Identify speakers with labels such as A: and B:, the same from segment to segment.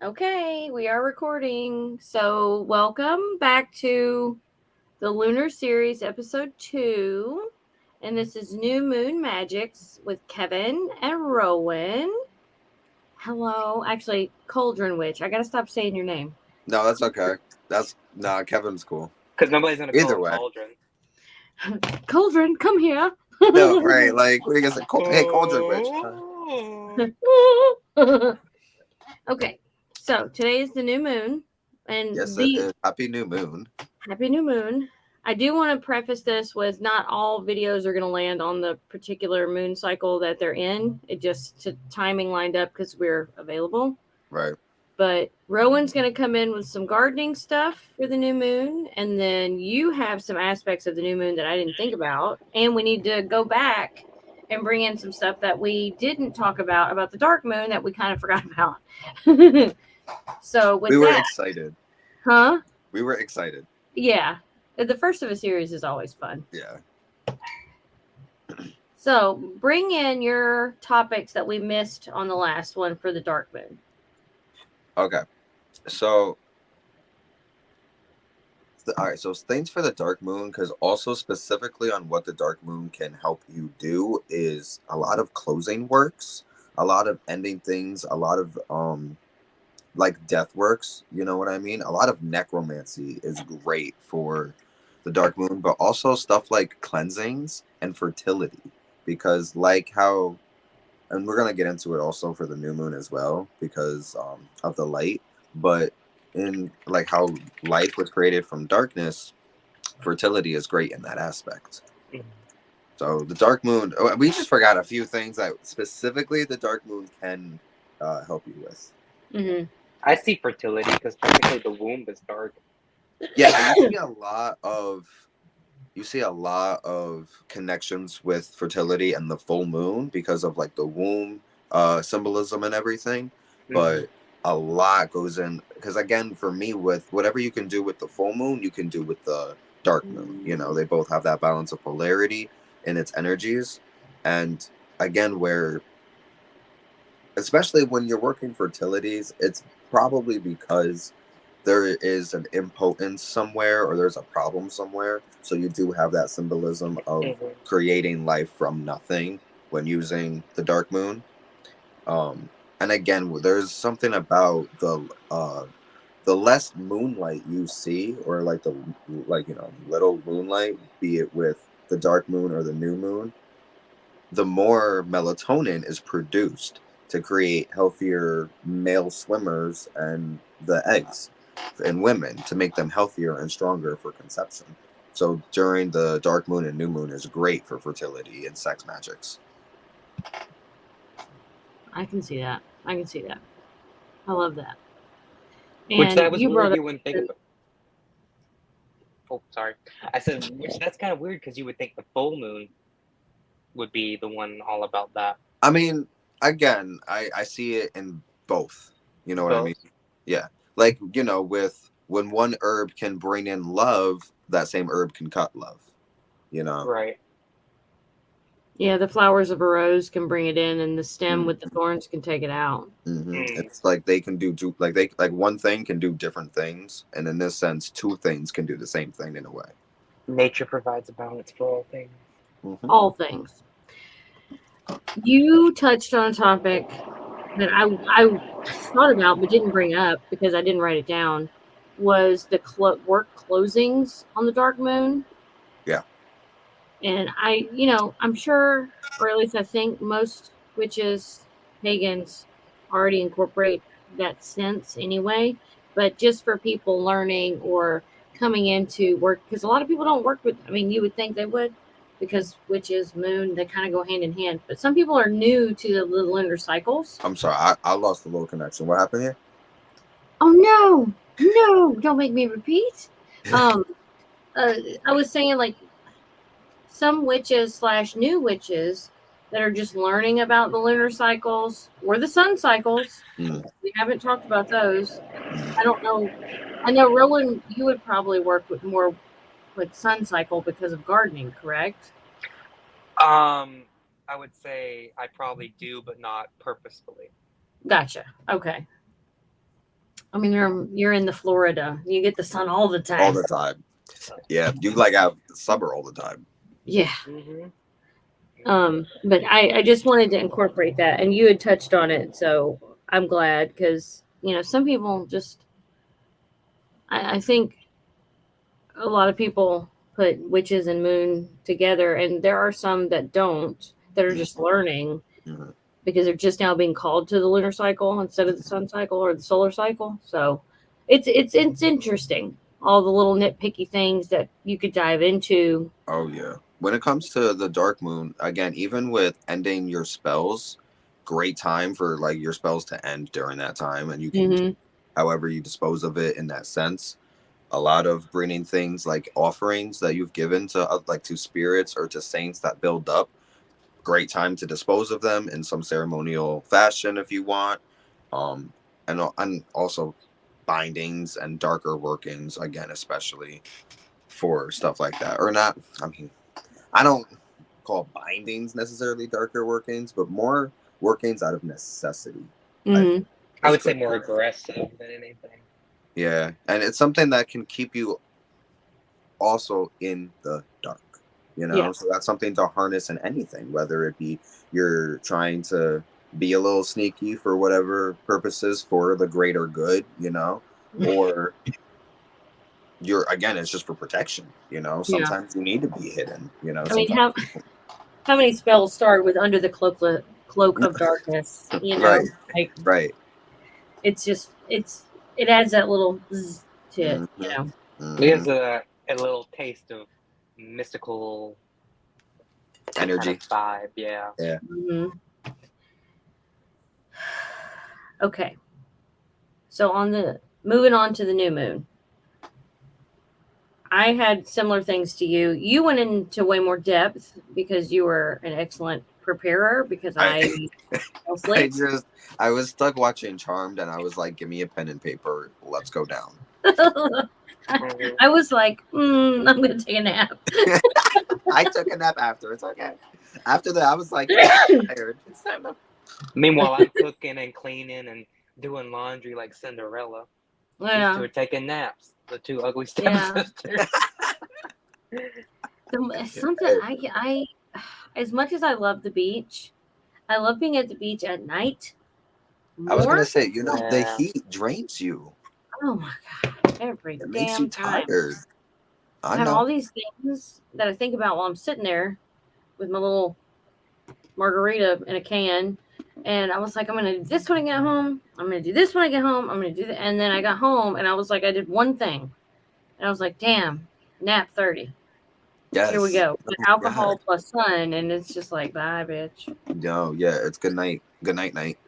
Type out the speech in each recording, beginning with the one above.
A: Okay, we are recording. So, welcome back to the Lunar series, episode 2. And this is New Moon Magicks with Kevin and Rowan. Hello. Actually, Cauldron Witch. I got to stop saying your name.
B: No, that's okay. Kevin's cool.
C: Because nobody's gonna call
B: Either
C: him
B: way.
C: Cauldron.
A: Cauldron, come here.
B: No, right? Like, what are you gonna say? Hey, Cauldron Witch.
A: Okay, so today is the new moon. And
B: Yes, it
A: the
B: is. Happy New Moon.
A: Happy New Moon. I do want to preface this with not all videos are going to land on the particular moon cycle that they're in. It just timing lined up because we're available.
B: Right.
A: But Rowan's going to come in with some gardening stuff for the new moon. And then you have some aspects of the new moon that I didn't think about. And we need to go back and bring in some stuff that we didn't talk about the dark moon that we kind of forgot about. So with
B: We were
A: that,
B: excited.
A: huh?
B: We were excited.
A: Yeah. The first of a series is always fun.
B: Yeah.
A: So bring in your topics that we missed on the last one for the dark moon.
B: Okay. So, all right. So things for the dark moon, because also specifically on what the dark moon can help you do is a lot of closing works, a lot of ending things, a lot of like death works. You know what I mean? A lot of necromancy is great for the dark moon, but also stuff like cleansings and fertility, because like how, and we're gonna get into it also for the new moon as well because of the light, but in like how life was created from darkness, fertility is great in that aspect. So the dark moon, we just forgot a few things that specifically the dark moon can help you with.
A: Mm-hmm.
C: I see fertility because technically the womb is dark.
B: Yeah, you see a lot of connections with fertility and the full moon because of like the womb symbolism and everything, but a lot goes in because again for me with whatever you can do with the full moon you can do with the dark moon. You know, they both have that balance of polarity in its energies, and again where especially when you're working fertilities, it's probably because there is an impotence somewhere or there's a problem somewhere. So you do have that symbolism of creating life from nothing when using the dark moon. And again, there's something about the less moonlight you see, or like the little moonlight, be it with the dark moon or the new moon, the more melatonin is produced to create healthier male swimmers and the eggs in women to make them healthier and stronger for conception. So during the dark moon and new moon is great for fertility and sex magics.
A: I can see that. I love that.
C: Which that
A: And
C: was
A: you
C: weird.
A: brought up
C: You wouldn't think of. Oh, sorry. I said, which that's kind of weird because you would think the full moon would be the one all about that.
B: I mean, again, I see it in both. You know what I mean?
C: Both.
B: Yeah. Like, with when one herb can bring in love, that same herb can cut love. You know?
C: Right.
A: yeah, the flowers of a rose can bring it in, and the stem with the
B: Mm-hmm.
A: thorns can take it out.
B: Mm-hmm. It's like they can like one thing can do different things, and in this sense, two things can do the same thing in a way.
C: Nature provides a balance for all things.
B: Mm-hmm.
A: All things. You touched on a topic that I thought about but didn't bring up because I didn't write it down. Was the work closings on the dark moon?
B: Yeah.
A: And I'm sure, or at least I think most witches, pagans already incorporate that sense anyway. But just for people learning or coming into work, because a lot of people don't work with, I mean, you would think they would, because witches, moon, they kind of go hand in hand. But some people are new to the lunar cycles.
B: I'm sorry, I lost a little connection. What happened here?
A: Oh, no, don't make me repeat. Um, I was saying, like, some witches slash new witches that are just learning about the lunar cycles or the sun cycles.
B: Mm.
A: We haven't talked about those. I don't know. I know, Rowan, you would probably work with more with sun cycle because of gardening, correct?
C: Um, I would say I probably do, but not purposefully.
A: Gotcha. Okay. I mean, you're in the Florida. You get the sun all the
B: all
A: time.
B: the time. Yeah, you like have summer all the time.
A: Yeah.
C: Mm-hmm.
A: But I just wanted to incorporate that, and you had touched on it, so I'm glad because some people just I think a lot of people put witches and moon together, and there are some that don't, that are just learning
B: Mhm.
A: because they're just now being called to the lunar cycle instead of the sun cycle or the solar cycle. So it's interesting, all the little nitpicky things that you could dive into.
B: Oh yeah. When it comes to the dark moon, again, even with ending your spells, great time for like your spells to end during that time, and you can
A: Hmm.
B: however you dispose of it in that sense. A lot of bringing things like offerings that you've given to like to spirits or to saints that build up. Great time to dispose of them in some ceremonial fashion if you want. Um, and also bindings and darker workings again, especially for stuff like that. Or not. I mean, I don't call bindings necessarily darker workings, but more workings out of necessity. I think
A: Hmm.
C: I
B: is
C: would say
B: great.
C: more aggressive than anything.
B: Yeah, and it's something that can keep you also in the dark.
A: Yeah.
B: So that's something to harness in anything, whether it be you're trying to be a little sneaky for whatever purposes for the greater good, or you're again, it's just for protection.
A: Yeah.
B: Sometimes you need to be hidden.
A: I mean,
B: Sometimes.
A: how many spells start with under the cloak of darkness?
B: Right,
A: Like
B: right.
A: it's just it adds that little zzz to it.
B: Hmm.
C: It
B: Hmm.
C: gives a little taste of mystical kind of
B: Energy.
C: vibe. Yeah.
B: Yeah.
A: Hmm. Okay, so moving on to the new moon, I had similar things to you. You went into way more depth because you were an excellent preparer. Because
B: I
A: I fell
B: I
A: asleep.
B: just I was stuck watching Charmed and I was like, give me a pen and paper, let's go down.
C: Mm-hmm.
A: I was like, I'm gonna take a nap.
B: I took a nap after. It's okay. After that, I was like, I'm tired. It's time to.
C: Meanwhile, I'm cooking and cleaning and doing laundry like Cinderella. These two
A: Yeah,
C: are taking naps. The two ugly
A: yeah.
C: stepsisters.
A: Something as much as I love the beach, I love being at the beach at night
B: I was gonna
A: more.
B: say, the
C: Yeah.
B: heat drains you.
A: Oh my god, every
B: It makes you
A: damn time.
B: tired.
A: I
B: I
A: have
B: know.
A: all these things that I think about while I'm sitting there with my little margarita in a can. And I was like, I'm gonna do this when I get home. I'm gonna do this when I get home. I'm gonna do that. And then I got home and I was like, I did one thing. And I was like, damn, nap 30. Here we
B: Yes.
A: go.
B: Oh
A: With
B: my God.
A: alcohol plus sun. And it's just like, bye, bitch.
B: No, yeah, it's good night. Good night, night.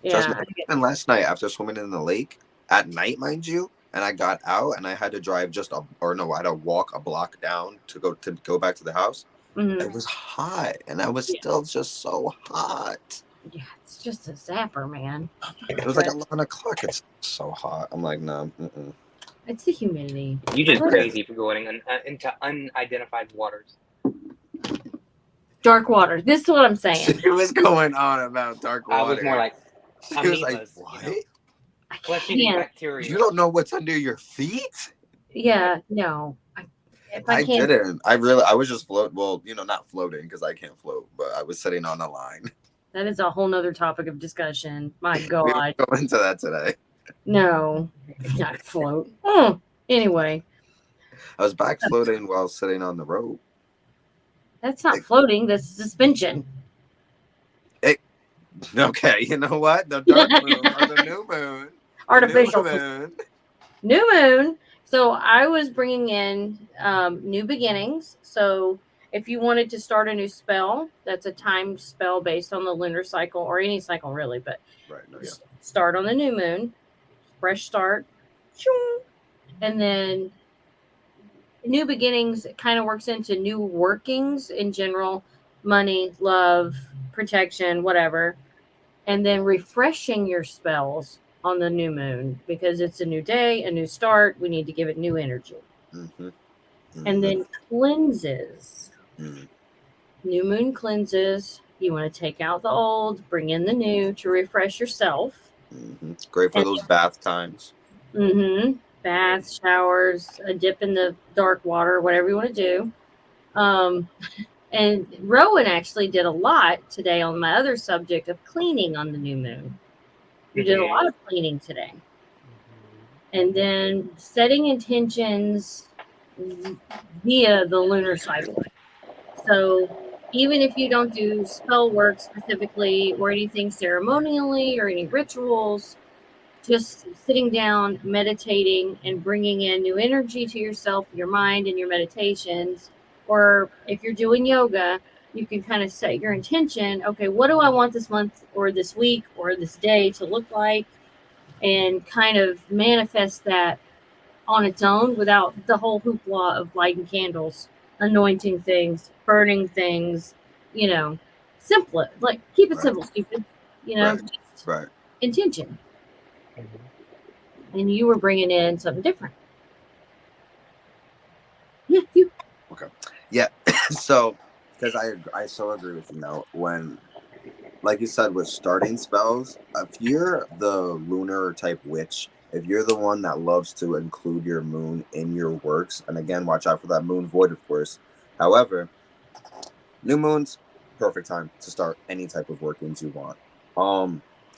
B: Trust me.
A: Yeah.
B: And last night after swimming in the lake at night, mind you, and I got out and I had to drive I had to walk a block down to go back to the house.
A: Hmm.
B: It was hot, and I was
A: Yeah.
B: still just so hot.
A: Yeah. It's just a zapper, man.
B: It was like
A: But
B: 11 o'clock. It's so hot. I'm like, no. Mm-mm.
A: it's the humidity.
C: You
A: I
C: just
A: like
B: Yeah.
C: crazy for going into unidentified waters.
A: dark water. This is what I'm saying.
B: She was going on about dark
C: I was more
B: water.
C: like
B: She was like,
C: amoebas,
B: what?
A: I
C: flesh-eating
A: can't.
B: You
C: bacteria.
B: don't know what's under your feet?
A: Yeah. No. If I
B: I
A: can't.
B: didn't. I was just float. Well, not floating because I can't float, but I was sitting on a line.
A: That is a whole nother topic of discussion. My
B: We don't
A: God.
B: go into that today.
A: No. Not float. Anyway,
B: I was back floating while sitting on the rope.
A: that's not
B: Like,
A: floating. That's suspension.
B: it, okay, you know what? The dark moon or the new moon. The new
A: Artificial.
B: moon.
A: New moon. So I was bringing in new beginnings. So if you wanted to start a new spell, that's a timed spell based on the lunar cycle or any cycle really, but
B: Right. No. Yeah.
A: start on the new moon, fresh start, shoo, and then new beginnings kind of works into new workings in general, money, love, protection, whatever, and then refreshing your spells on the new moon because it's a new day, a new start. We need to give it new energy.
B: Mm-hmm.
A: And
B: Mm-hmm.
A: then cleanses.
B: Mm.
A: New moon cleanses. You want to take out the old, bring in the new to refresh yourself.
B: Great for
A: And
B: those bath times.
A: baths, showers, a dip in the dark water, whatever you want to do. Um, and Rowan actually did a lot today on my other subject of cleaning on the new moon. You did a lot of cleaning today. And then setting intentions via the lunar cycle. So even if you don't do spell work specifically or anything ceremonially or any rituals, just sitting down, meditating, and bringing in new energy to yourself, your mind, and your meditations. Or if you're doing yoga, you can kind of set your intention. Okay, what do I want this month or this week or this day to look like? And kind of manifest that on its own without the whole hoopla of lighting candles, anointing things, burning things, you know, simple. Like, keep it
B: Right.
A: simple, stupid.
B: Right.
A: Just
B: Right.
A: intention. And you were bringing in something different. Yeah, you.
B: Okay. Yeah. So, because I so agree with you now. When, like you said, with starting spells, if you're the lunar type witch, if you're the one that loves to include your moon in your works, and again, watch out for that moon void, of course. However, new moons, perfect time to start any type of workings you want.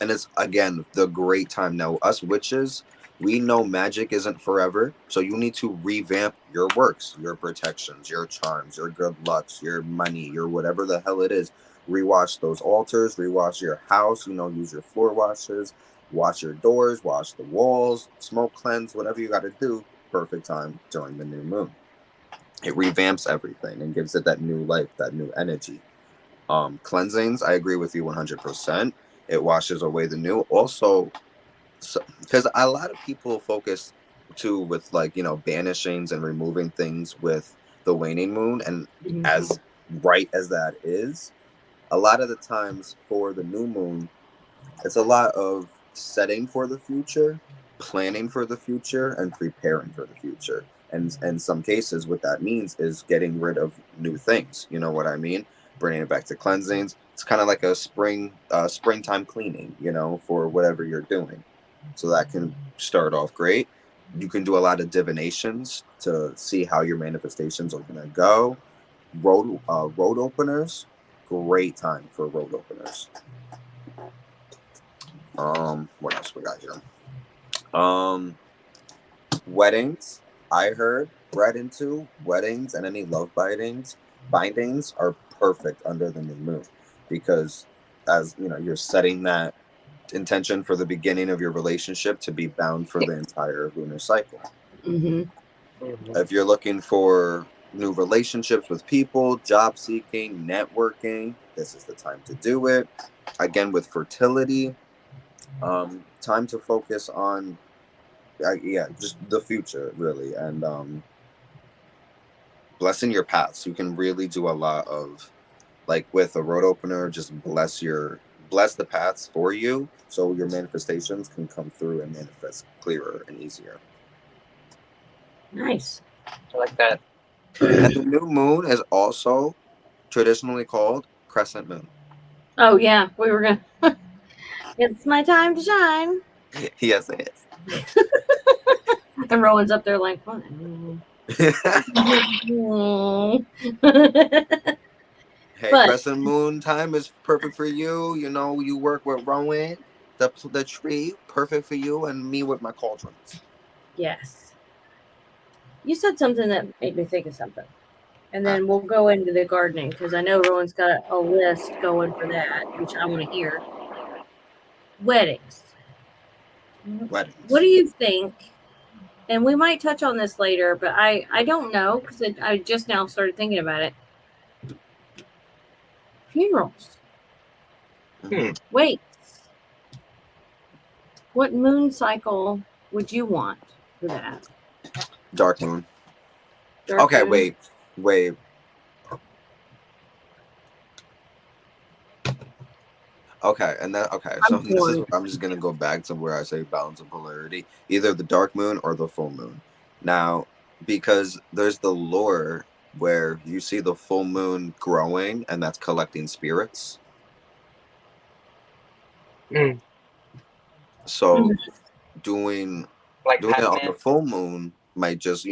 B: And it's again the great time now. Us witches, we know magic isn't forever, so you need to revamp your works, your protections, your charms, your good lucks, your money, your whatever the hell it is. Rewash those altars, rewash your house. Use your floor washes, wash your doors, wash the walls, smoke cleanse, whatever you got to do. Perfect time during the new moon. It revamps everything and gives it that new life, that new energy. Cleansings, I agree with you 100%. It washes away the new. Also, because a lot of people focus too with banishings and removing things with the waning moon, and as right as that is, a lot of the times for the new moon, it's a lot of setting for the future, planning for the future, and preparing for the future. And in some cases, what that means is getting rid of new things. You know what I mean? Bringing it back to cleansings. It's kind of like a springtime cleaning, for whatever you're doing. So that can start off great. You can do a lot of divinations to see how your manifestations are gonna go. Road openers, great time for road openers. What else we got here? Um, Weddings. I heard read into weddings and any love bindings are perfect under the new moon, because as you know, you're setting that intention for the beginning of your relationship to be bound for the entire lunar cycle. If you're looking for new relationships with people, job seeking, networking, this is the time to do it. Again, with fertility, time to focus on just the future really, and blessing your paths. You can really do a lot of, like with a road opener, just bless the paths for you, so your manifestations can come through and manifest clearer and easier.
A: Nice.
C: I like that.
B: And the new moon is also traditionally called crescent moon.
A: Oh, yeah. We were going to. It's my time to shine.
B: Yes, it is.
A: And Rowan's up there like, what?
B: Hey,
A: But
B: crescent moon time is perfect for you. You work with Rowan, the tree, perfect for you, and me with my cauldrons.
A: yes, you said something that made me think of something. And
B: Ah,
A: then we'll go into the gardening because I know Rowan's got a list going for that, which I want to hear. Weddings. What
B: weddings.
A: do you think? And we might touch on this later, but I don't know because I just now started thinking about it. Funerals.
C: Hmm.
A: Wait, what moon cycle would you want for that?
B: Dark moon.
A: Dark
B: Okay,
A: moon?
B: wait. Okay, and then okay, so
A: I'm
B: this is
A: torn.
B: where I'm just gonna go back to where I say balance and polarity, either the dark moon or the full moon. Now, because there's the lore where you see the full moon growing, and that's collecting spirits.
C: Mm.
B: So
A: Mhm.
B: doing
C: Like
B: doing it on the
C: Pac-Man.
B: full moon might just,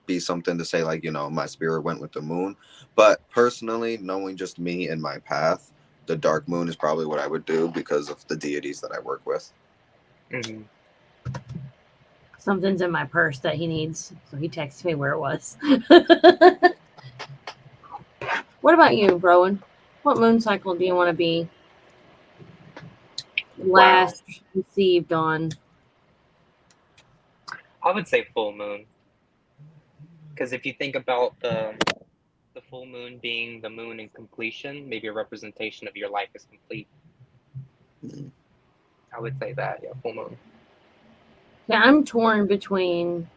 B: be something to say like, my spirit went with the moon. But personally, knowing just me and my path, the dark moon is probably what I would do because of the deities that I work with.
C: Mm-hmm.
A: Something's in my purse that he needs, so he texts me where it was. What about you, Rowan? What moon cycle do you want to be
C: Wow.
A: last received on?
C: I would say full moon. Because if you think about the full moon being the moon in completion, maybe a representation of your life is complete.
B: Mhm.
C: I would say that, yeah, full moon.
A: Yeah, I'm torn between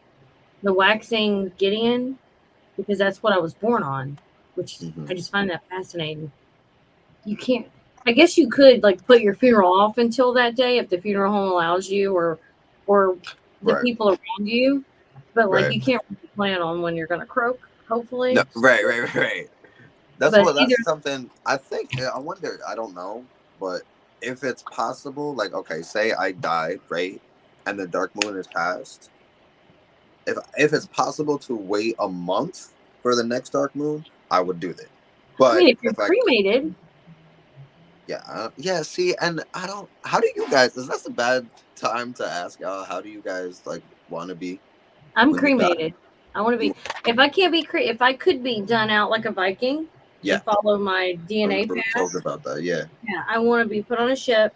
A: the waxing Gideon, because that's what I was born on, which
B: Mhm.
A: I just find that fascinating. You can't, I guess you could like put your funeral off until that day if the funeral home allows you, or the
B: Right.
A: people around you, but like
B: Right.
A: you can't really plan on when you're gonna croak,
B: No,
A: hopefully.
B: right.
A: But either
B: That's something I think. I wonder. I don't know, but if it's possible, like, okay, say I died, right, and the dark moon is passed. If it's possible to wait a month for the next dark moon, I would do that.
A: I
B: But
A: mean if you're
B: if I,
A: cremated,
B: yeah, yeah. See, and I don't. How do you guys? Is this a bad time to ask y'all? How do you guys like want to be
A: I'm
B: when you die?
A: cremated. I want to be,
B: You,
A: if I can't be if I could be done out like a Viking
B: yeah.
A: and follow my DNA
B: We
A: path,
B: talked about that. Yeah.
A: yeah, I want to be put on a ship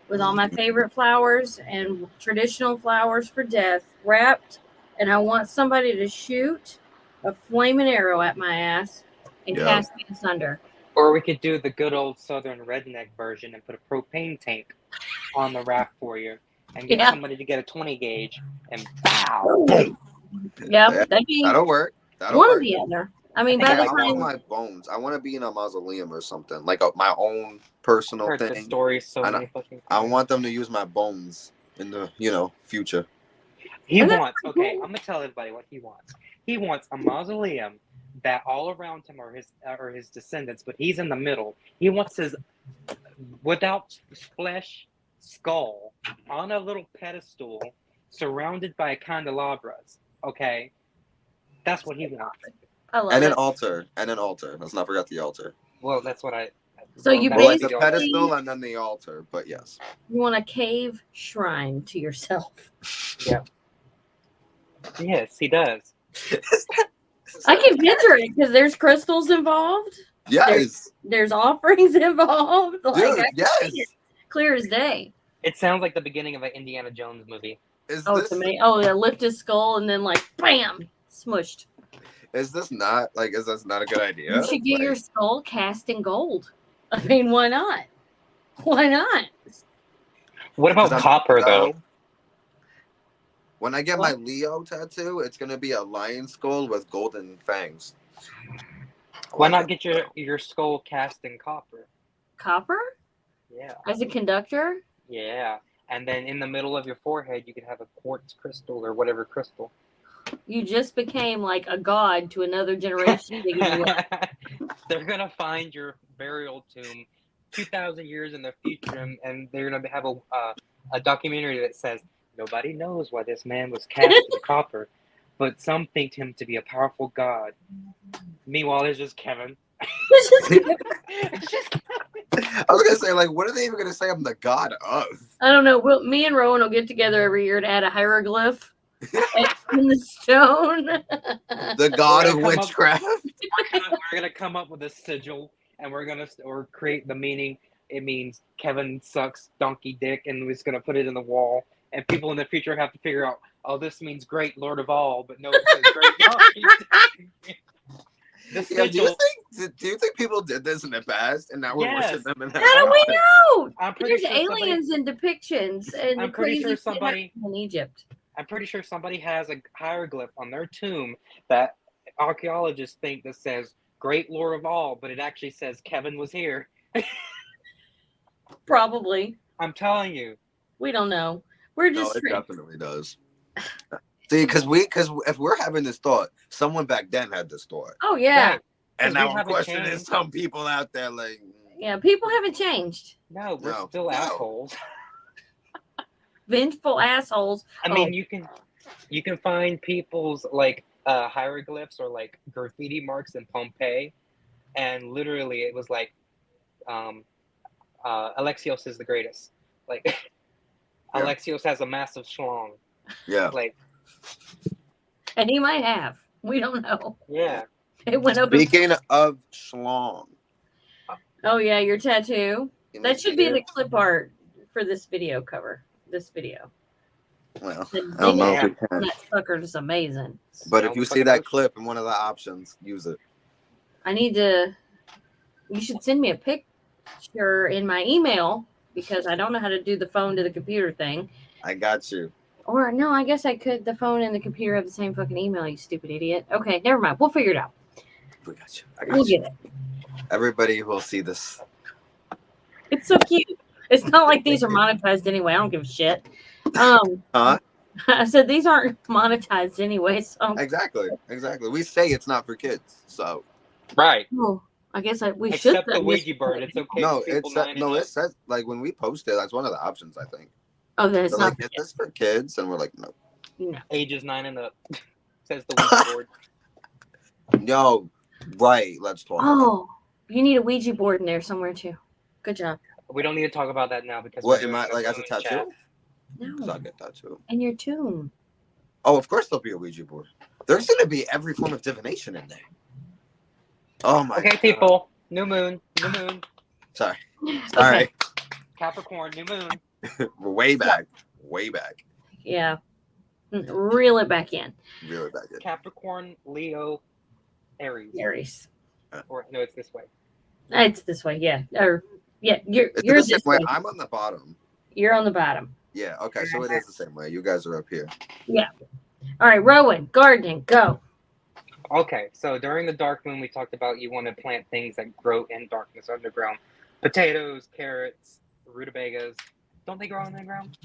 A: with all my
B: Mhm.
A: favorite flowers and traditional flowers for death wrapped, and I want somebody to shoot a flaming arrow at my ass and
B: Yeah.
A: cast me asunder.
C: Or we could do the good old southern redneck version and put a propane tank on the raft for you and get
A: Yeah.
C: somebody to get a 20 gauge and bow.
B: Boom.
A: Yeah,
B: Yeah.
A: that'd be
B: That'll work. That'll
A: one or
B: work.
A: the other. I
C: I
A: mean,
C: think
A: by
C: I
B: Okay,
A: the
B: I
C: like that
B: want
C: one.
A: time
B: my bones. I want to be in a mausoleum or something, like my own
C: I've
B: personal
C: heard the
B: thing,
C: story so
B: and
C: many fucking
B: I
C: times.
B: want them to use my bones in the future.
C: He
A: and that's
C: wants,
A: pretty
C: okay,
A: cool.
C: I'm gonna tell everybody what he wants. He wants a mausoleum that all around him are his descendants, but he's in the middle. He wants his without flesh skull on a little pedestal surrounded by candelabras. Okay, that's what he wants.
A: I love it.
B: And an altar. Let's not forget the altar.
C: Well, that's what I.
A: So
C: Well,
A: you
C: that
B: Well,
C: might
B: like
C: be
B: the
C: the only.
B: pedestal
A: basically
B: and then the altar. But yes,
A: you want a cave shrine to yourself.
C: Yeah. Yes, he does.
A: I can picture it because there's crystals involved. There,
B: yes,
A: there's offerings involved. Like I
B: dude,
A: can see it
B: yes.
A: clear as day.
C: It sounds like the beginning of an Indiana Jones movie.
B: Is
A: Oh,
B: this
A: oh, yeah, lift his skull and then like bam, smushed.
B: is this not a good
A: You
B: idea?
A: should get your
B: Like,
A: skull cast in gold. I mean, why not? Why not?
C: What
B: because
C: about
B: I'm
C: copper though?
B: Leo. When I get my
A: What?
B: Leo tattoo, it's gonna be a lion skull with golden fangs. I
C: Why
B: like
C: not
B: it.
C: get your skull cast in copper?
A: Copper
C: Yeah,
A: as a conductor?
C: yeah. And then in the middle of your forehead, you could have a quartz crystal or whatever crystal.
A: You just became like a god to another generation digging you up.
C: They're gonna find your burial tomb 2,000 years in the future, and they're gonna have a documentary that says nobody knows why this man was cast in copper, but some think him to be a powerful god. Meanwhile, there's just Kevin. It's just
B: I was gonna say, like, what are they even gonna say I'm the god of?
A: I don't know. Me and Rowan will get together every year to add a hieroglyph in the stone.
B: The
C: we're
B: god
C: gonna
B: of
C: come up.
B: witchcraft.
C: We're gonna come up with a sigil, and we're gonna or create the meaning. It means Kevin sucks donkey dick, and we're just gonna put it in the wall. And people in the future have to figure out, oh, this means great Lord of all, but no, it says great donkey dick. The
B: Yeah,
C: sigil,
B: do you think people did this in the past and now we're
C: yes.
B: worshiping them in
A: How
B: that
A: do
C: I'm
A: we
B: god?
C: pretty.
A: know?
C: I'm pretty
A: There's
C: sure somebody.
A: aliens and depictions and the
C: I'm pretty sure
A: crazy shit
C: somebody.
A: happened in Egypt.
C: I'm pretty sure somebody has a hieroglyph on their tomb that archaeologists think that says "Great Lord of all," but it actually says Kevin was here.
A: Probably.
C: I'm telling you.
A: We don't know. We're
B: No,
A: just
B: it definitely does. See, because if we're having this thought, someone back then had this thought,
A: oh yeah.
C: Right.
B: and
C: Because we
B: now I'm
C: haven't
B: questioning
C: changed.
B: some people out there like.
A: Yeah, people haven't changed.
C: No, we're
B: No.
C: still
B: No.
C: assholes.
A: Vengeful assholes.
C: I mean, you can find people's like hieroglyphs or like graffiti marks in Pompeii, and literally it was like um, Alexios is the greatest. Like
B: Yeah.
C: Alexios has a massive schlong.
B: Yeah.
C: Like
A: And he might have. We don't know.
C: yeah.
A: It went up.
B: Speaking of schlong,
A: Oh yeah, your tattoo.
B: let me
A: That
B: see
A: should be
B: here.
A: the clip art for this video cover. This video.
B: Well,
A: The
B: I don't know if
C: Yeah.
B: we
A: on
B: can.
A: that sucker is amazing.
B: But
C: Now
B: if
C: we're
B: you see
C: fucking
B: that
C: motion.
B: clip in one of the options, use it.
A: I need to. You should send me a picture in my email because I don't know how to do the phone to the computer thing.
B: I got you.
A: Or no, I guess I could. The phone and the computer have the same fucking email. You stupid idiot. Okay, never mind. We'll figure it out.
B: We got you. I got
A: We'll
B: you.
A: get it.
B: Everybody will see this.
A: It's so cute. It's not like these are monetized anyway. I don't give a shit.
B: Huh?
A: I said these aren't monetized anyway. So
B: Exactly. Exactly. We say it's not for kids, so
C: Right.
A: oh, I guess we should.
C: Except the
A: set this-
C: Ouija board. It's okay
B: no,
C: for people
B: it's
C: 9 and
B: no.
C: up.
B: It says like when we post it, that's one of the options. I think.
A: Oh, then it's
B: They're
A: not.
B: like, is this for kids? And we're like, no.
A: No.
C: Ages 9 and up. Says the Ouija board.
B: No. Right. Let's talk about
A: Oh, you need a Ouija board in there somewhere too. Good job.
C: We don't need to talk about that now because
B: what
C: we're
B: am
C: doing
B: I like as a
C: Zoom chat.
B: tattoo?
A: No.
B: So I'll get that too.
A: And your tomb.
B: Oh, of course there'll be a Ouija board. There's gonna be every form of divination in there. Oh my
C: Okay,
B: God.
C: people. New moon. New moon.
B: Sorry.
A: Okay.
B: Sorry.
C: Capricorn. New moon.
B: We're way back. Way back.
A: Yeah. Reel it back in.
B: Really back in.
C: Capricorn, Leo, Aries.
A: Aries.
C: Or no, it's this way.
A: It's this way. Yeah. Or yeah. You're
B: Is it
A: you're
B: the same
A: this
B: way?
A: way.
B: I'm on the bottom.
A: You're on the bottom.
B: Yeah, okay, so it is the same way. You guys are up here.
A: Yeah. All right, Rowan, gardening, go.
C: Okay, so during the dark moon, we talked about you want to plant things that grow in darkness underground. Potatoes, carrots, rutabagas. Don't they grow underground?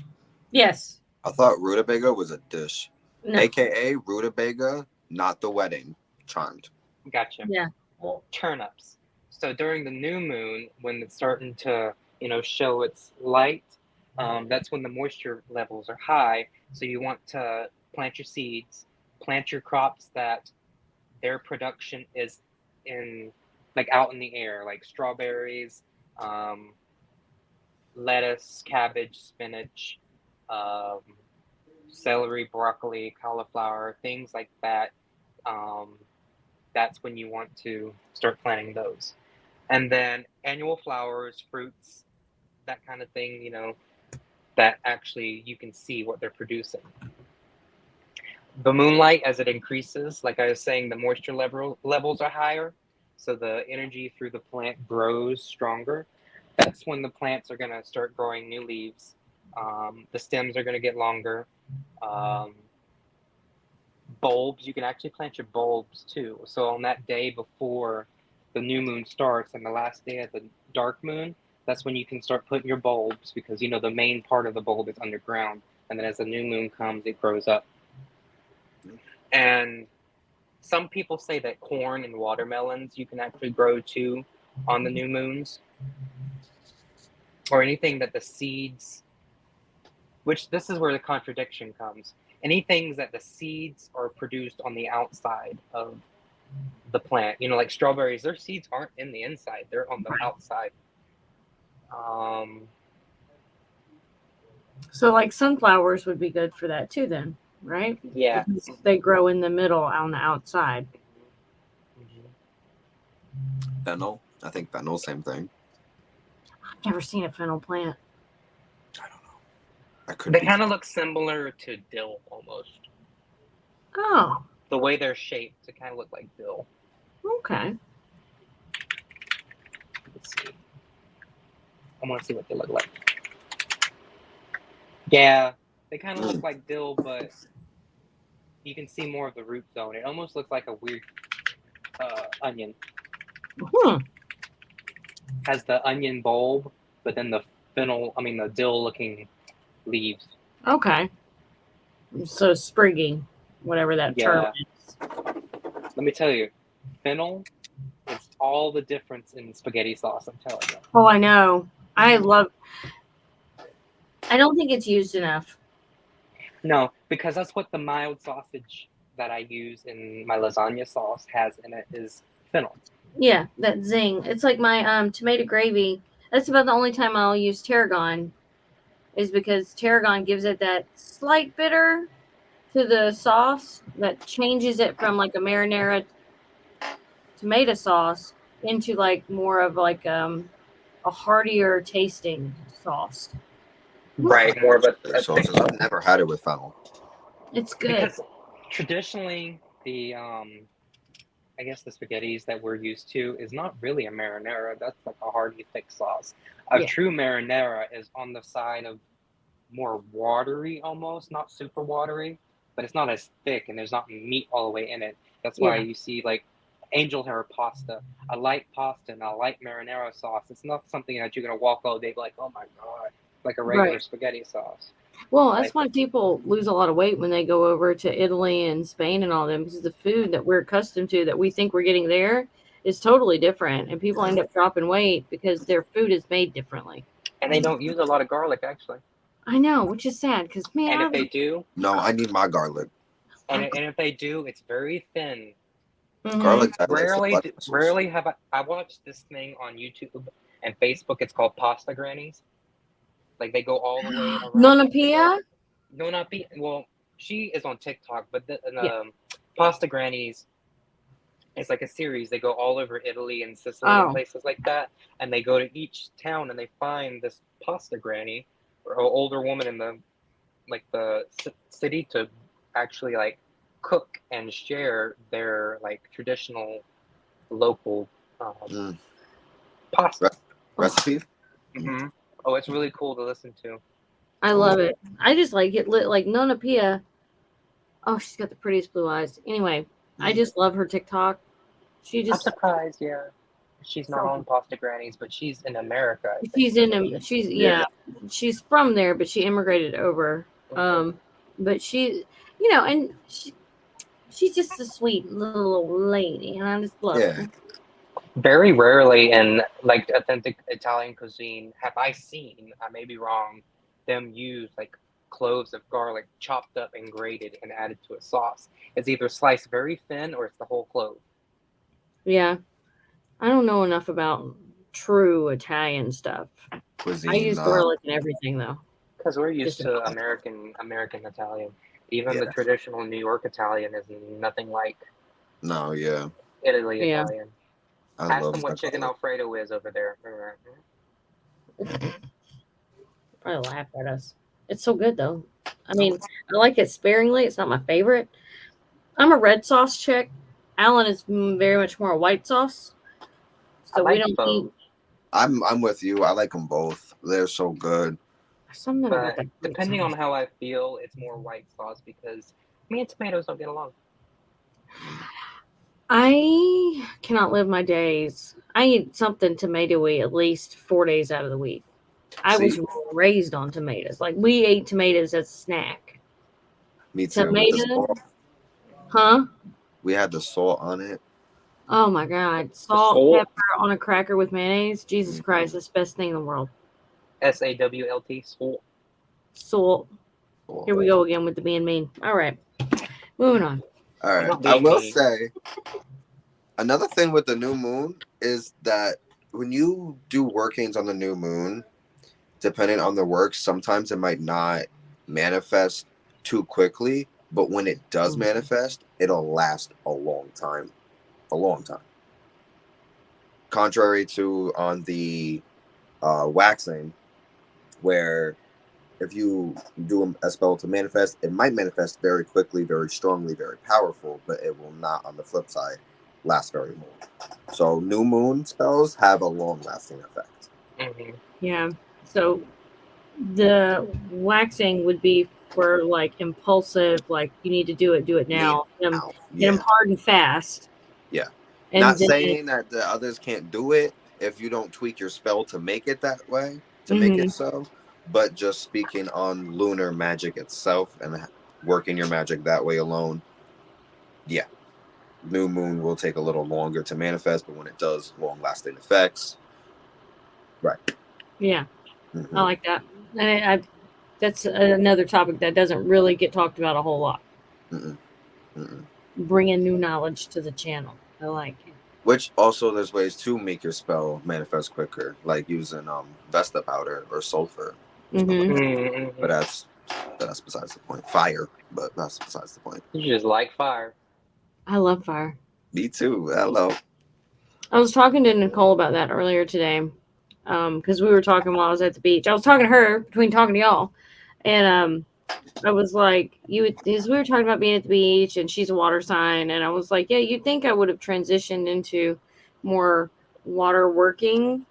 A: Yes.
B: I thought rutabaga was a dish.
A: No.
B: AKA rutabaga, not the wedding. Charmed.
C: Gotcha.
A: Yeah.
C: Well, turnips. So during the new moon, when it's starting to, show its light, that's when the moisture levels are high. So you want to plant your seeds, plant your crops that their production is in, like out in the air, like strawberries, lettuce, cabbage, spinach, celery, broccoli, cauliflower, things like that. That's when you want to start planting those. And then annual flowers, fruits, that kind of thing, that actually you can see what they're producing. The moonlight, as it increases, like I was saying, the moisture levels are higher, so the energy through the plant grows stronger. That's when the plants are going to start growing new leaves. The stems are going to get longer. Bulbs, you can actually plant your bulbs too. So on that day before the new moon starts and the last day of the dark moon, that's when you can start putting your bulbs, because the main part of the bulb is underground, and then as the new moon comes, it grows up. And some people say that corn and watermelons you can actually grow too on the new moons, or anything that the seeds, which this is where the contradiction comes. Anything that the seeds are produced on the outside of the plant, like strawberries, their seeds aren't in the inside, they're on the outside.
A: So like sunflowers would be good for that too then, right?
C: Yeah.
A: Because they grow in the middle on the outside.
B: Fennel. I think fennel, same thing.
A: I've never seen a fennel plant.
B: I don't know. I could
C: They
B: be.
C: kind of look similar to dill almost.
A: Oh,
C: The way they're shaped, it kind of look like dill.
A: okay.
C: Let's see. I want to see what they look like. Yeah, they kind of look like dill, but you can see more of the root zone. It almost looks like a weird onion. Has the onion bulb, but then the the dill-looking leaves.
A: Okay. So sprigging, whatever that term is.
C: Let me tell you, fennel is all the difference in spaghetti sauce. I'm telling you.
A: Oh, I know. I love. I don't think it's used enough.
C: No, because that's what the mild sausage that I use in my lasagna sauce has in it is fennel.
A: Yeah, that zing. It's like my tomato gravy. That's about the only time I'll use tarragon, is because tarragon gives it that slight bitter to the sauce that changes it from like a marinara tomato sauce into like more of like a heartier tasting sauce.
C: Right, more of
B: Their
C: a thick
B: sauces. I've never had it with fennel.
A: It's good.
C: because traditionally the I guess the spaghettis that we're used to is not really a marinara. That's like a hearty thick sauce. A
A: Yeah.
C: true marinara is on the side of more watery almost, not super watery, but it's not as thick and there's not meat all the way in it. That's why
A: Yeah.
C: you see like angel hair pasta, a light pasta and a light marinara sauce. It's not something that you're gonna walk all day like, oh my god, like a regular
A: Right.
C: spaghetti sauce.
A: Well, that's
C: Like,
A: why people lose a lot of weight when they go over to Italy and Spain and all them, because the food that we're accustomed to that we think we're getting there is totally different, and people end up dropping weight because their food is made differently.
C: and they don't use a lot of garlic actually.
A: I know, which is sad because man,
C: And if they do,
B: No, I need my garlic.
C: and if they do, it's very thin.
B: Garlic dilates the
C: Rarely,
B: blood vessels.
C: rarely have I watched this thing on YouTube and Facebook. It's called Pasta Grannies. Like they go all the way around.
A: Nonna
C: They go,
A: Pia.
C: no, not be. Well, she is on TikTok, but the
A: Yeah.
C: Pasta Grannies is like a series. They go all over Italy and Sicily and
A: Oh,
C: places like that, and they go to each town and they find this pasta granny or an older woman in the city to actually like cook and share their like traditional local
B: Mm.
C: pasta.
B: Recipe?
C: Mm-hmm. Oh, it's really cool to listen to.
A: I love it. I just like it lit like Nonna Pia. Oh, she's got the prettiest blue eyes. Anyway, I just love her TikTok. She
C: I'm
A: just
C: surprised, yeah. She's not on Pasta Grannies, but she's in America, I think.
A: she's in she's
B: Yeah.
A: she's from there, but she immigrated over. But she, and she's just a sweet little lady, and I just love
B: Yeah.
A: her.
C: Very rarely in like authentic Italian cuisine have I seen, I may be wrong, them use like cloves of garlic chopped up and grated and added to a sauce. It's either sliced very thin or it's the whole clove.
A: Yeah, I don't know enough about true Italian stuff. I
B: Cuisine.
A: use garlic in everything though.
C: Because we're
A: Just
C: used to
A: about.
C: American Italian. Even the
B: Yeah.
C: traditional New York Italian is nothing like
B: No, yeah.
C: Italy
A: Yeah.
C: Italian.
B: I
C: Ask
B: love
C: them what
B: my
C: chicken
B: garlic.
C: Alfredo is over there.
A: Probably laugh at us. It's so good though. I mean, I like it sparingly. It's not my favorite. I'm a red sauce chick. Alan is very much more a white sauce.
C: I
A: So we
C: like
A: don't eat.
C: both,
B: I'm with you. I like them both. They're so good.
A: Something about
C: but
A: that white
C: depending on
A: sauce.
C: how I feel, it's more white sauce because me and tomatoes don't get along.
A: I cannot live my days. I eat something tomatoey at least 4 days out of the week. I was
B: See?
A: raised on tomatoes. Like we ate tomatoes as a snack.
B: Me too. With the
A: Tomato,
B: salt.
A: huh?
B: We had the salt on it.
A: Oh my God.
C: The
A: Salt,
C: salt,
A: pepper on a cracker with mayonnaise. Jesus Christ, that's the best thing in the world.
C: SAWLT, salt.
A: Salt.
B: Salt.
A: Here we go again with the being mean. All right. Moving on.
B: All
C: I'm
B: right.
C: not
B: I
C: being
B: will
C: mean.
B: say another thing with the new moon is that when you do workings on the new moon, depending on the work, sometimes it might not manifest too quickly, but when it does manifest, it'll last a long time. A long time. Contrary to on the waxing, where if you do a spell to manifest, it might manifest very quickly, very strongly, very powerful, but it will not, on the flip side, last very long. So new moon spells have a long-lasting effect.
C: Mm-hmm.
A: Yeah. So the waxing would be for like impulsive, like you need to do it now. Get them
B: Yeah.
A: hard and fast.
B: Yeah.
A: And
B: Not
A: then,
B: saying that the others can't do it if you don't tweak your spell to make it that way, to make it so, but just speaking on lunar magic itself and working your magic that way alone. Yeah. new moon will take a little longer to manifest, but when it does, long-lasting effects. Right.
A: Yeah,
B: Mm-hmm.
A: I like that. And that's another topic that doesn't really get talked about a whole lot.
B: Mm-mm. Mm-mm.
A: Bringing new knowledge to the channel. I like it.
B: Which also there's ways to make your spell manifest quicker, like using Vesta powder or sulfur.
A: Mm-hmm.
C: Mm-hmm.
B: But that's besides the point. Fire, but that's besides the point.
C: You just like fire.
A: I love fire.
B: Me too. Hello.
A: I was talking to Nicole about that earlier today, because we were talking while I was at the beach. I was talking to her between talking to y'all, and I was like, because we were talking about being at the beach, and she's a water sign, and I was like, yeah, you'd think I would have transitioned into more water working,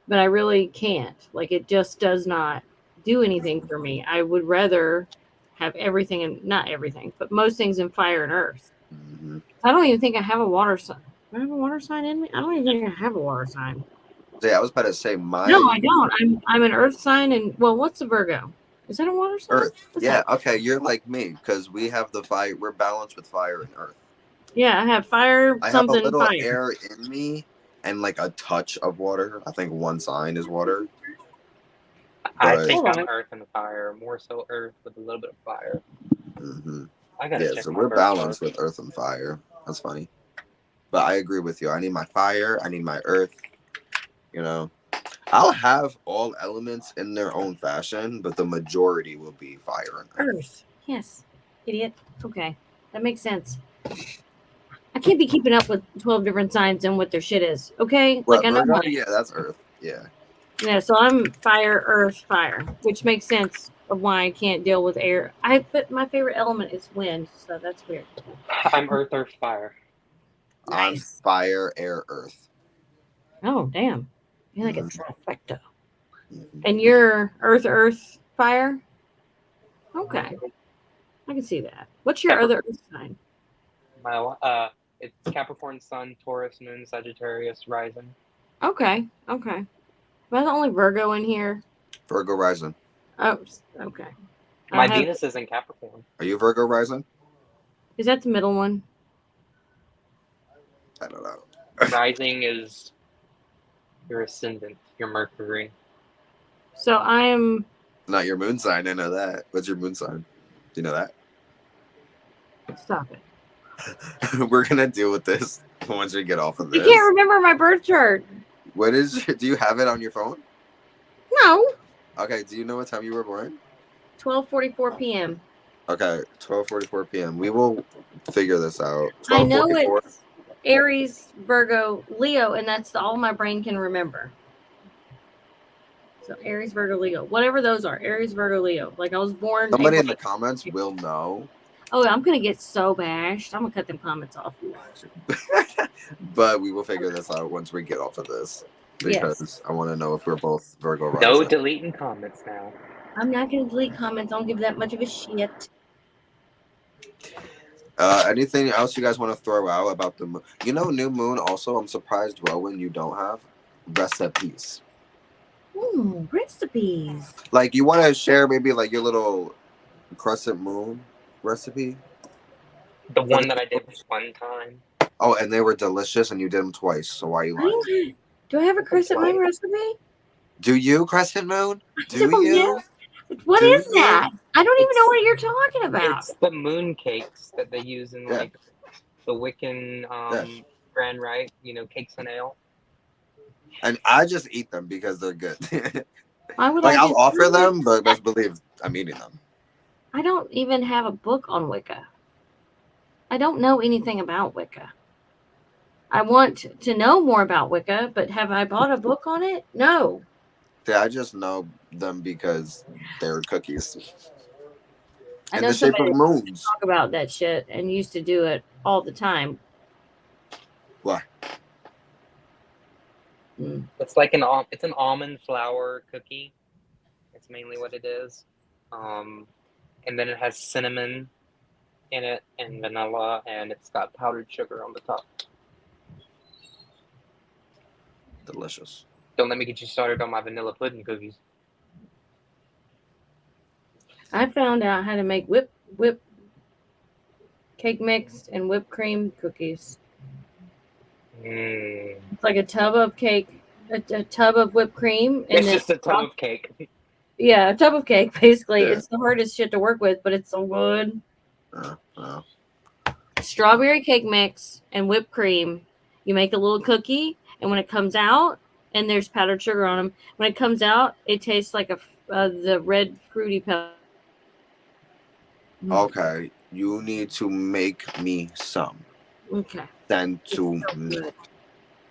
A: but I really can't. Like, it just does not do anything for me. I would rather have everything, and not everything, but most things in fire and earth.
B: Mm-hmm.
A: I don't even think I have a water sign. Do I have a water sign in me? I don't even think I have a water sign.
B: So yeah, I was about to say
A: No,
B: my
A: I don't. I'm an earth sign, and well, what's a Virgo? Is that a water sign?
B: Earth.
A: What's
B: Yeah,
A: that?
B: okay, you're like me because we have the fire. We're balanced with fire and earth.
A: Yeah, I have fire,
B: I have a
A: something
B: little
A: fire.
B: air in me and like a touch of water. I think one sign is water,
C: I
B: but
C: think
A: Hold
C: I'm
A: on.
C: earth and fire, more so earth with a little bit of fire.
B: hmm
C: I gotta
B: yeah,
C: check
B: so
C: my
B: we're
C: birth
B: balanced
C: chart.
B: with earth and fire. That's funny, but I agree with you. I need my fire. I need my earth. You know, I'll have all elements in their own fashion, but the majority will be fire and earth.
A: Earth. Yes. Idiot. Okay. That makes sense. I can't be keeping up with 12 different signs and what their shit is. Okay? Like,
B: What
A: I know
B: Virgo?
A: mine.
B: Yeah, that's earth. Yeah.
A: Yeah, so I'm fire, earth, fire, which makes sense of why I can't deal with air. But my favorite element is wind, so that's weird.
C: I'm earth, earth, fire.
B: I'm
A: Nice.
B: fire, air, earth.
A: Oh, damn. You're like a
B: hmm
A: trifecta.
B: hmm
A: And you're earth, earth, fire? Okay. I can see that. What's your other
C: Capricorn.
A: earth sign?
C: It's Capricorn, Sun, Taurus, Moon, Sagittarius, Rising.
A: Okay. Okay. Am I the only Virgo in here?
B: Virgo rising.
A: Oh, okay. I
C: My
A: have.
C: Venus is in Capricorn.
B: Are you Virgo rising?
A: Is that the middle one?
B: I don't know.
C: Rising is your ascendant, your Mercury.
A: So I am.
B: Not your moon sign. I know that. What's your moon sign? Do you know that?
A: Stop it.
B: We're gonna deal with this once we get off of
A: I can't
B: this.
A: remember my birth chart.
B: What is? Do you have it on your phone?
A: No.
B: Okay. Do you know what time you were born?
A: 12:44 p.m.
B: Okay, 12:44 p.m. We will figure this out.
A: I know
B: 12:44.
A: it's Aries, Virgo, Leo, and that's all my brain can remember. So Aries, Virgo, Leo, whatever those are, Aries, Virgo, Leo. Like I was born
B: Somebody
A: April.
B: in the comments will know,
A: Oh, I'm gonna get so bashed. I'm gonna cut them comments off. You watch.
B: but we will figure this out once we get off of this
A: Yes.
B: because I want to know if we're both Virgo
C: No
B: rising.
C: deleting comments now.
A: I'm not gonna delete comments. I don't give that much of a shit.
B: Anything else you guys want to throw out about the moon? You know, new moon. Also, I'm surprised, Rowan, you don't have recipes.
A: Ooh, recipes.
B: Like, you want to share maybe like your little crescent moon recipe
C: The
B: for
C: one
B: the
C: that I did
B: people?
C: one time.
B: Oh, and they were delicious, and you did them twice. So why are you
A: I
B: lying?
A: don't. Do I have a crescent moon recipe?
B: Do you crescent moon?
A: I
B: Do
A: don't
B: you?
A: know. What
B: Do
A: is
B: you?
A: that? I don't even know
C: It's
A: what you're talking about.
C: it's the moon cakes that they use in
B: Yeah,
C: like the Wiccan
B: yeah.
C: grand rite, cakes and ale.
B: And I just eat them because they're good.
A: Why would
B: Like
A: I
B: I'll
A: just
B: offer
A: do that?
B: them, but best believe I'm eating them.
A: I don't even have a book on Wicca. I don't know anything about Wicca. I want to know more about Wicca, but have I bought a book on it? No.
B: See, I just know them because they're cookies
A: I
B: in
A: know
B: the shape
A: somebody
B: of
A: that
B: moons.
A: talk about that shit and used to do it all the time.
B: Why?
A: Mm.
C: It's an almond flour cookie. It's mainly what it is. And then it has cinnamon in it and vanilla, and it's got powdered sugar on the top.
B: Delicious.
C: Don't let me get you started on my vanilla pudding cookies.
A: I found out how to make whip cake mix, and whipped cream cookies.
C: Mm.
A: It's like a tub of cake, a tub of whipped cream, and
C: It's
A: then
C: just a tub of cake.
A: yeah, a tub of cake. Basically,
B: Yeah.
A: it's the hardest shit to work with, but it's so good.
B: Uh.
A: Strawberry cake mix and whipped cream. You make a little cookie, and when it comes out, and there's powdered sugar on them. When it comes out, it tastes like the red fruity pebbles.
B: Okay, you need to make me some.
A: Okay,
B: Send
A: it's
B: to
A: so
B: me
A: good.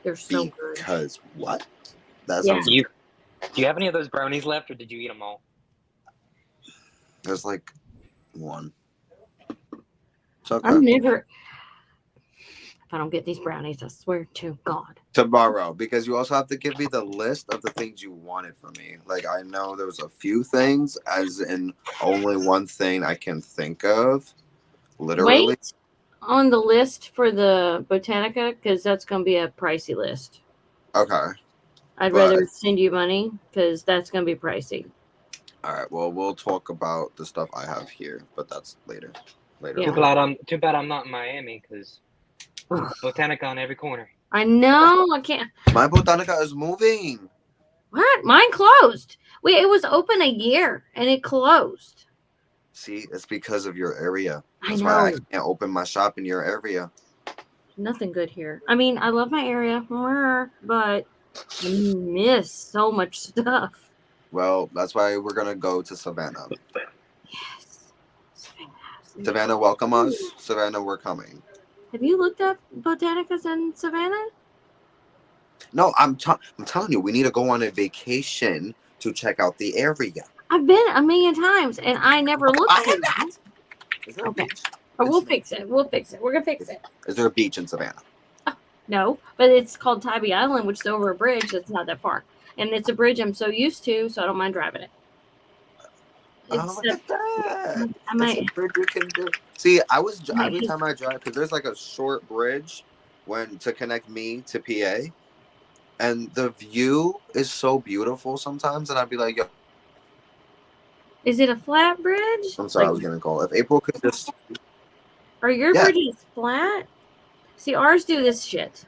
A: They're so good.
B: because what? That
A: Yeah.
B: sounds.
C: Do you have any of those brownies left, or did you eat them all?
B: There's like one. It's okay.
A: I'm never. If I don't get these brownies, I swear to God.
B: Tomorrow, because you also have to give me the list of the things you wanted from me. Like I know there was a few things, as in only one thing I can think of. Literally.
A: Wait on the list for the Botanica because that's going to be a pricey list.
B: Okay.
A: I'd
B: But
A: rather send you money because that's going to be pricey.
B: all right. Well, we'll talk about the stuff I have here, but that's later. Later
A: Yeah.
B: on.
C: Too bad I'm not in Miami because
A: Ugh.
C: Botanica on every corner.
A: I know. I can't.
B: My Botanica is moving.
A: What? Mine closed. Wait, it was open a year and it closed.
B: See, it's because of your area.
A: I
B: That's why I
A: know.
B: can't open my shop in your area.
A: Nothing good here. I mean, I love my area, but I miss so much stuff.
B: Well, that's why we're gonna go to Savannah.
A: Yes.
B: Savannah, welcome us. Savannah, we're coming.
A: Have you looked up Botanicas in Savannah?
B: No, I'm telling you, we need to go on a vacation to check out the area.
A: I've been a million times and I never looked
B: I
A: for
B: am
A: them.
B: not. Is there a
A: Okay.
B: beach?
A: But we'll fix it. We'll fix it. We're gonna fix it.
B: Is there a beach in Savannah?
A: No, but it's called Tybee Island, which is over a bridge that's not that far. And it's a bridge I'm so used to, so I don't mind driving it.
B: Oh, look at that!
A: I
B: It's
A: might
B: a bridge you can do. See, every
A: hate
B: time I drive because there's like a short bridge to connect me to PA, and the view is so beautiful sometimes, and I'd be like, yo.
A: Is it a flat bridge?
B: I'm sorry, I
A: Like,
B: was getting a call. If April could just,
A: are your
B: yeah.
A: bridges flat? See, ours do this shit.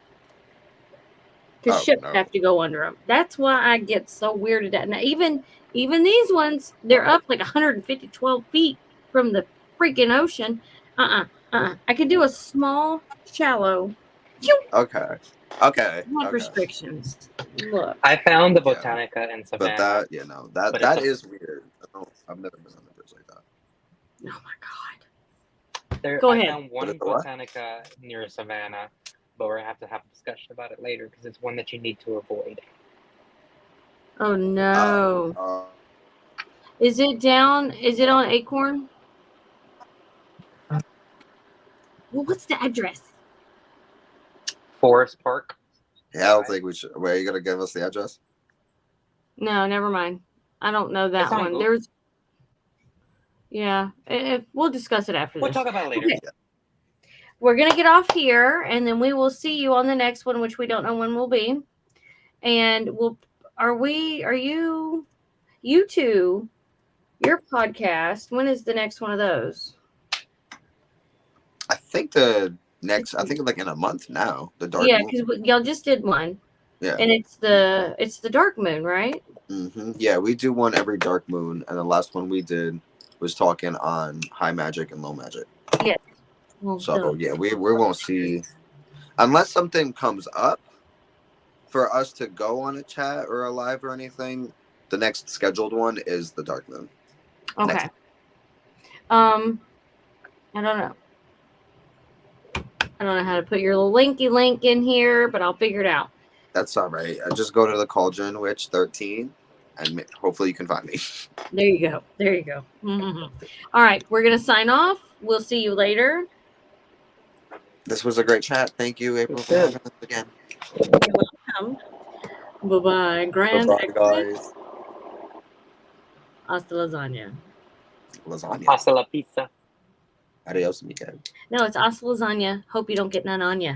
A: Because
B: Oh
A: ships
B: no.
A: have to go under them. That's why I get so weirded out. Now, even these ones, they're up like 12 feet from the freaking ocean. I could do a small, shallow.
B: Okay. Okay.
A: What
B: Okay.
A: restrictions? Look.
C: I found the
B: Yeah.
C: Botanica in
B: But
C: Savannah, but
B: that is weird. I've never been on a bridge like that.
A: Oh my God.
C: there.
A: Go
C: I
A: ahead.
C: found one
B: But it's a what?
C: Botanica near Savannah, but we're gonna have to have a discussion about it later because it's one that you need to avoid.
A: Oh no.
B: Uh,
A: Is it down? Is it on Acorn? Well, what's the address?
C: Forest Park.
B: yeah, I don't think we should. Wait, are you gonna give us the address?
A: No, never mind. I don't know that
C: It's on
A: one.
C: Google.
A: There's, yeah. We'll discuss it after
C: We'll
A: this.
C: talk about it later.
A: Okay. We're gonna get off here, and then we will see you on the next one, which we don't know when will be. And are you two, your podcast? When is the next one of those?
B: I think the next. I think like in a month now. The dark.
A: Yeah,
B: Moon.
A: because y'all just did one,
B: Yeah.
A: and it's the dark moon, right?
B: Yeah, we do one every dark moon, and the last one we did was talking on high magic and low magic.
A: Yeah. Well,
B: So yeah, we won't see unless something comes up for us to go on a chat or a live or anything. The next scheduled one is the dark moon.
A: okay.
B: Next.
A: I don't know. I don't know how to put your little linky link in here, but I'll figure it out.
B: That's all right. Just go to the Cauldron Witch 13, and hopefully you can find me.
A: There you go. There you go. Mm-hmm. All right, we're gonna sign off. We'll see you later.
B: This was a great chat. Thank you, April, for
C: Good.
B: having us again.
A: You're welcome. Bye bye. Grand
B: Bye,
A: exit.
B: guys.
A: Hasta lasagna.
B: Lasagna.
C: Pasta la pizza.
B: Adios, amigo.
A: No, it's hasta lasagna. Hope you don't get none on ya.